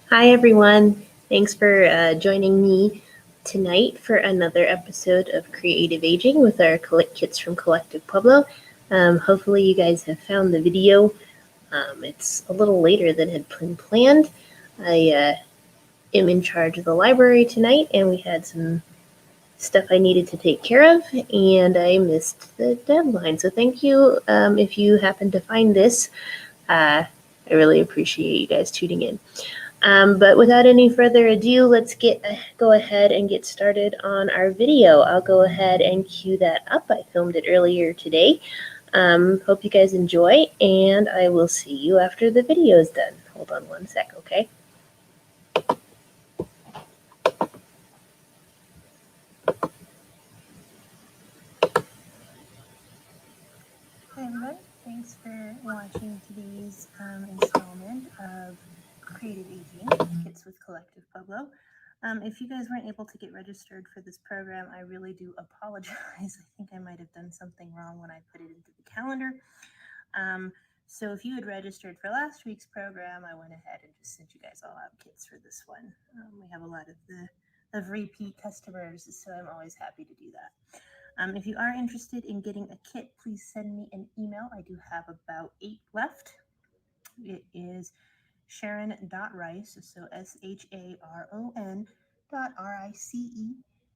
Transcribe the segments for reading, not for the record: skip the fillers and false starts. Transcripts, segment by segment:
Hi, everyone. Thanks for joining me tonight for another episode of Creative Aging with our kids from Collective Pueblo. Hopefully you guys have found the video. It's a little later than had been planned. I am in charge of the library tonight, and we had some stuff I needed to take care of, and I missed the deadline. So thank you if you happen to find this. I really appreciate you guys tuning in. But without any further ado, let's go ahead and get started on our video. I'll go ahead and cue that up. I filmed it earlier today. Hope you guys enjoy, and I will see you after the video is done. Hold on one sec, okay? Hi everyone, thanks for watching today's installment of Creative Aging, Kids with Collective Pueblo. If you guys weren't able to get registered for this program, I really do apologize. I think I might have done something wrong when I put it into the calendar. So if you had registered for last week's program, I went ahead and just sent you guys all out kits for this one. We have a lot of repeat customers, so I'm always happy to do that. If you are interested in getting a kit, please send me an email. I do have about 8 left. It is Sharon.rice, so SHARON.RICE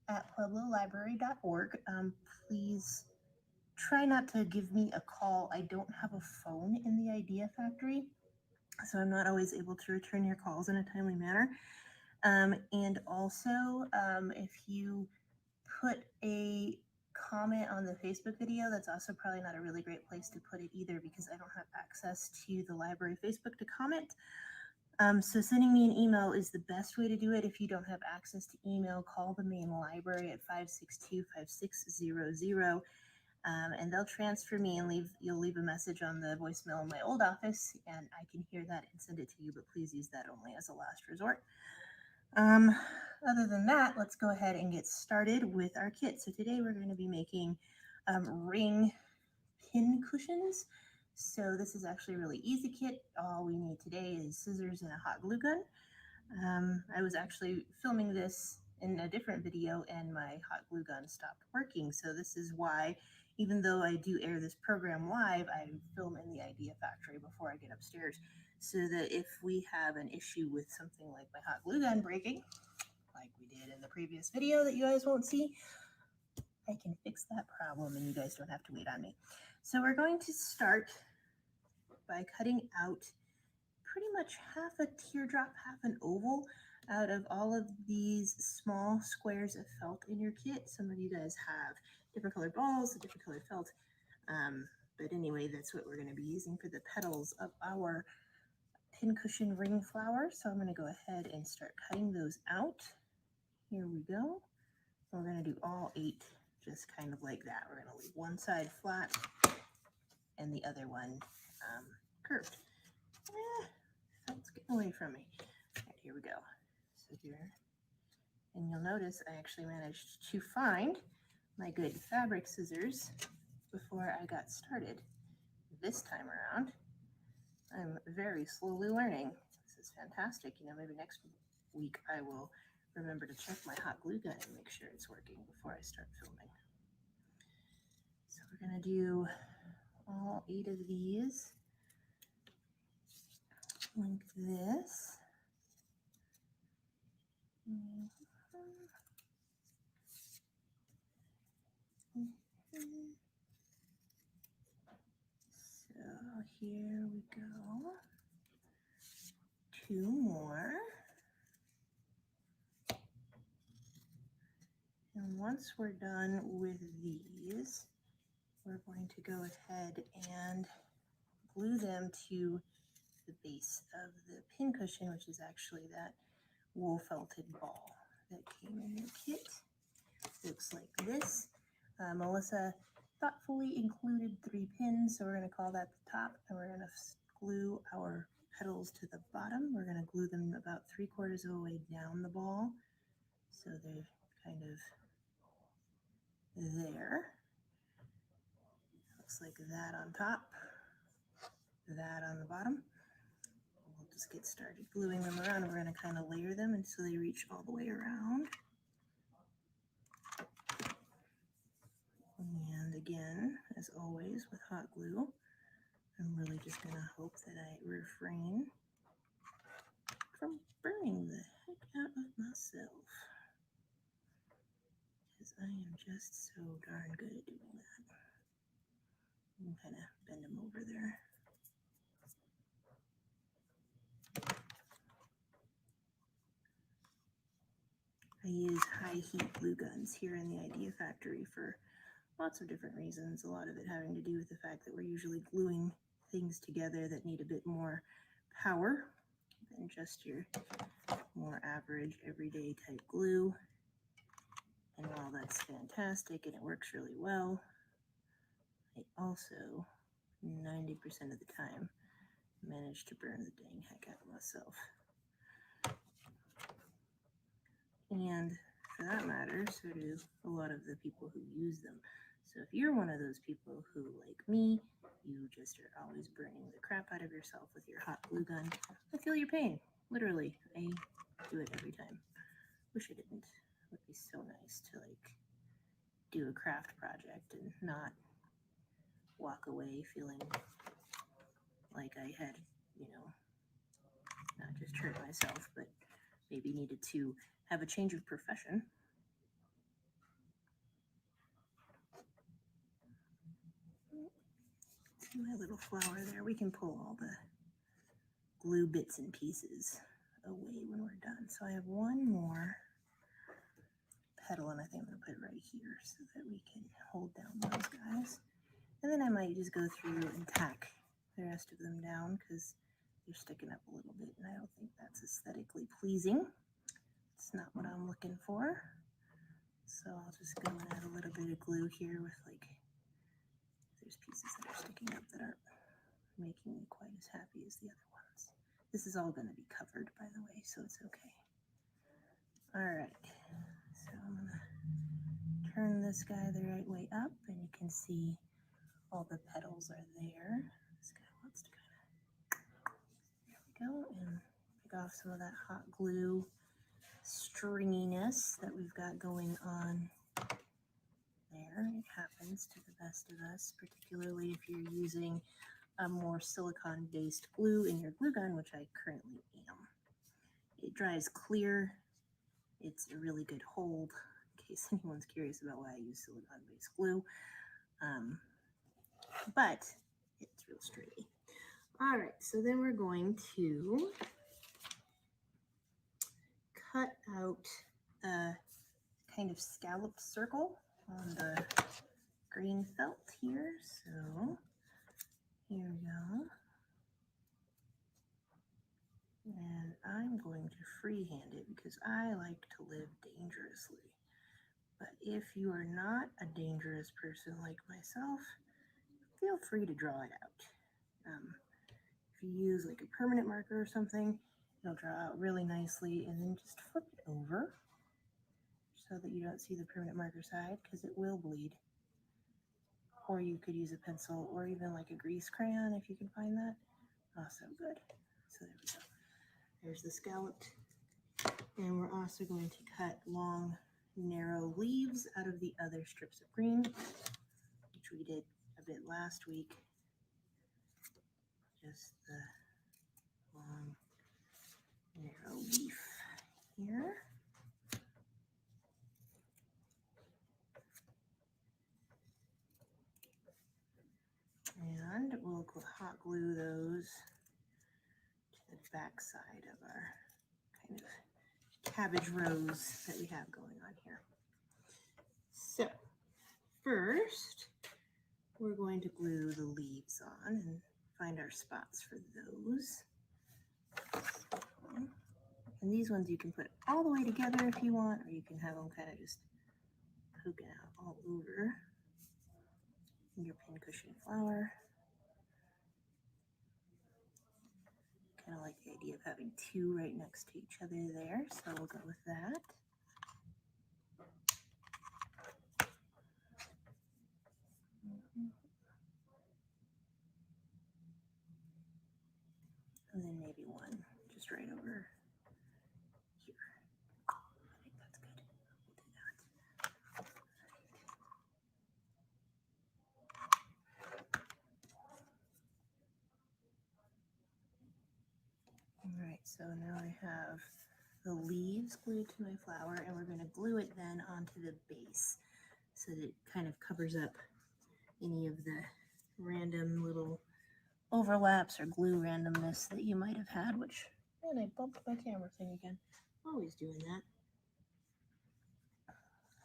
@pueblolibrary.org. Please try not to give me a call. I don't have a phone in the Idea Factory, so I'm not always able to return your calls in a timely manner. And also, if you put a comment on the Facebook video, that's also probably not a really great place to put it either, because I don't have access to the library Facebook to comment. So sending me an email is the best way to do it. If you don't have access to email, call the main library at 562-5600, and they'll transfer me, and you'll leave a message on the voicemail in my old office, and I can hear that and send it to you, but please use that only as a last resort. Other than that, let's go ahead and get started with our kit. So today we're going to be making ring pin cushions. So this is actually a really easy kit. All we need today is scissors and a hot glue gun. I was actually filming this in a different video and my hot glue gun stopped working. So this is why, even though I do air this program live, I film in the Idea Factory before I get upstairs, so that if we have an issue with something like my hot glue gun breaking, like we did in the previous video that you guys won't see, I can fix that problem and you guys don't have to wait on me. So we're going to start by cutting out pretty much half a teardrop, half an oval out of all of these small squares of felt in your kit. Some of you guys have different colored balls, different colored felt. But anyway, that's what we're going to be using for the petals of our pincushion ring flower. So I'm going to go ahead and start cutting those out. Here we go. We're going to do all 8 just kind of like that. We're going to leave one side flat and the other one curved. Felt's getting away from me. All right, here we go. So here, and you'll notice I actually managed to find my good fabric scissors before I got started. This time around, I'm very slowly learning. This is fantastic. You know, maybe next week I will remember to check my hot glue gun and make sure it's working before I start filming. So we're going to do all 8 of these like this. So here we go. 2 more. And once we're done with these, we're going to go ahead and glue them to the base of the pincushion, which is actually that wool felted ball that came in the kit. Looks like this. Melissa thoughtfully included 3 pins, so we're going to call that the top, and we're going to glue our petals to the bottom. We're going to glue them about 3/4 of the way down the ball, so they're kind of there. Looks like that on top, that on the bottom. We'll just get started gluing them around. We're going to kind of layer them until they reach all the way around. And again, as always with hot glue, I'm really just going to hope that I refrain from burning the heck out of myself, because I am just so darn good at doing that. You can kind of bend them over there. I use high heat glue guns here in the Idea Factory for lots of different reasons, a lot of it having to do with the fact that we're usually gluing things together that need a bit more power than just your more average everyday type glue. And while that's fantastic and it works really well, I also 90% of the time manage to burn the dang heck out of myself. And for that matter, so do a lot of the people who use them. So if you're one of those people who, like me, you just are always burning the crap out of yourself with your hot glue gun, I feel your pain. Literally, I do it every time. Wish I didn't. It would be so nice to like do a craft project and not walk away feeling like I had, not just hurt myself, but maybe needed to have a change of profession. See my little flower there? We can pull all the glue bits and pieces away when we're done. So I have one more petal, and I think I'm going to put it right here so that we can hold down those guys. And then I might just go through and tack the rest of them down because they're sticking up a little bit, and I don't think that's aesthetically pleasing. It's not what I'm looking for. So I'll just go and add a little bit of glue here with like, there's pieces that are sticking up that aren't making me quite as happy as the other ones. This is all going to be covered, by the way, so it's okay. All right, so I'm going to turn this guy the right way up, and you can see all the petals are there. This guy wants to kind of, there we go, and pick off some of that hot glue stringiness that we've got going on there. It happens to the best of us, particularly if you're using a more silicone-based glue in your glue gun, which I currently am. It dries clear. It's a really good hold, in case anyone's curious about why I use silicone-based glue. But it's real sturdy. All right, so then we're going to cut out a kind of scalloped circle on the green felt here. So here we go. And I'm going to freehand it because I like to live dangerously. But if you are not a dangerous person like myself, feel free to draw it out. If you use like a permanent marker or something, it'll draw out really nicely, and then just flip it over so that you don't see the permanent marker side because it will bleed. Or you could use a pencil or even like a grease crayon if you can find that. Also good. So there we go. There's the scalloped. And we're also going to cut long, narrow leaves out of the other strips of green, which we did a bit last week. Just the long, narrow leaf here. And we'll hot glue those to the back side of our kind of cabbage rows that we have going on here. So first, we're going to glue the leaves on and find our spots for those. And these ones you can put all the way together if you want, or you can have them kind of just poking out all over your pincushion flower. You can like the idea of having two right next to each other there, so we'll go with that. And then maybe one just right over here. I think that's good. We'll do that. All right, so now I have the leaves glued to my flower, and we're going to glue it then onto the base so that it kind of covers up any of the random little overlaps or glue randomness that you might have had, which, man, I bumped my camera thing again. Always doing that.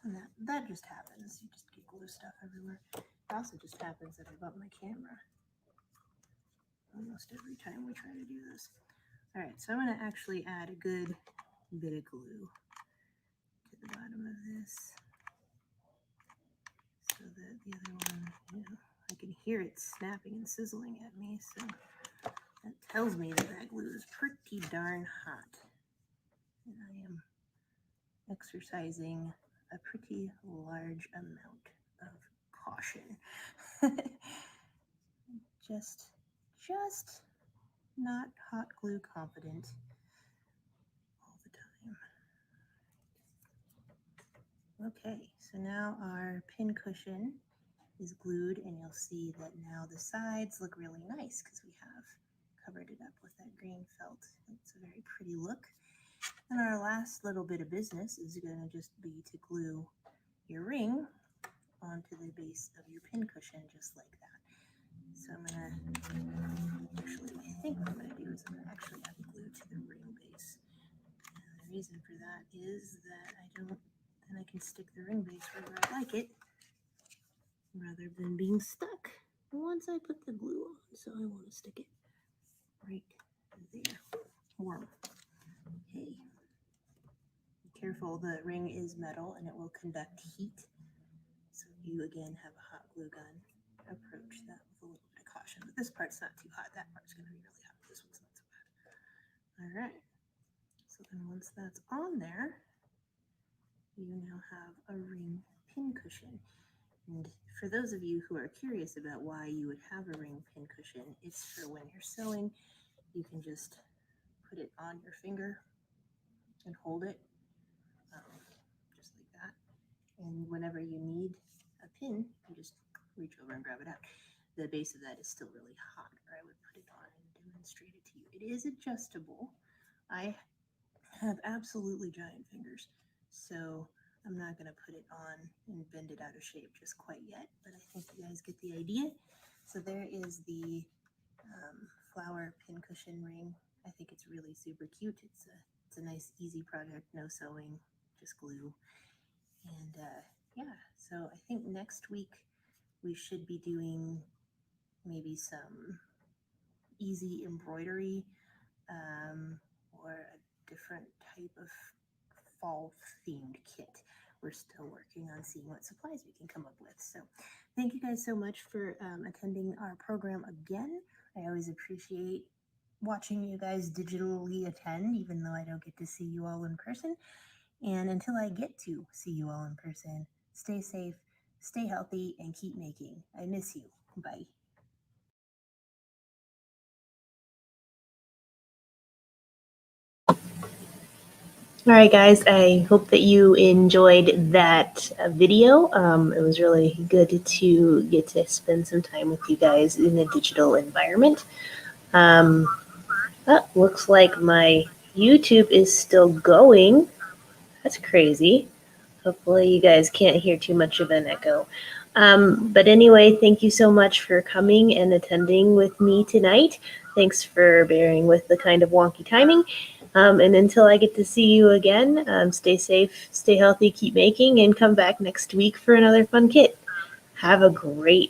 And that just happens. You just get glue stuff everywhere. It also just happens that I bump my camera almost every time we try to do this. All right, so I'm going to actually add a good bit of glue to the bottom of this so that the other one, you know, I can hear it snapping and sizzling at me, so that tells me that that glue is pretty darn hot. And I am exercising a pretty large amount of caution. just not hot glue confident all the time. Okay, so now our pin cushion is glued, and you'll see that now the sides look really nice because we have covered it up with that green felt. It's a very pretty look. And our last little bit of business is going to just be to glue your ring onto the base of your pin cushion just like that. So I'm going to, actually I think what I'm going to do is I'm going to actually add glue to the ring base. And the reason for that is that then I can stick the ring base wherever I like it rather than being stuck once I put the glue on. So I want to stick it right there. Warm. Okay. Be careful, the ring is metal and it will conduct heat. So if you again have a hot glue gun, approach that with a little bit of caution. But this part's not too hot. That part's going to be really hot. This one's not so bad. All right. So then once that's on there, you now have a ring pin cushion. And for those of you who are curious about why you would have a ring pin cushion, it's for when you're sewing, you can just put it on your finger and hold it just like that. And whenever you need a pin, you just reach over and grab it out. The base of that is still really hot, or I would put it on and demonstrate it to you. It is adjustable. I have absolutely giant fingers, so I'm not going to put it on and bend it out of shape just quite yet, but I think you guys get the idea. So there is the flower pin cushion ring. I think it's really super cute. It's a nice, easy project, no sewing, just glue. And yeah, so I think next week we should be doing maybe some easy embroidery or a different type of fall themed kit. We're still working on seeing what supplies we can come up with. So thank you guys so much for attending our program again. I always appreciate watching you guys digitally attend, even though I don't get to see you all in person. And until I get to see you all in person, stay safe, stay healthy, and keep making. I miss you. Bye. All right, guys, I hope that you enjoyed that video. It was really good to get to spend some time with you guys in a digital environment. Looks like my YouTube is still going. That's crazy. Hopefully you guys can't hear too much of an echo. But anyway, thank you so much for coming and attending with me tonight. Thanks for bearing with the kind of wonky timing. And until I get to see you again, stay safe, stay healthy, keep making, and come back next week for another fun kit. Have a great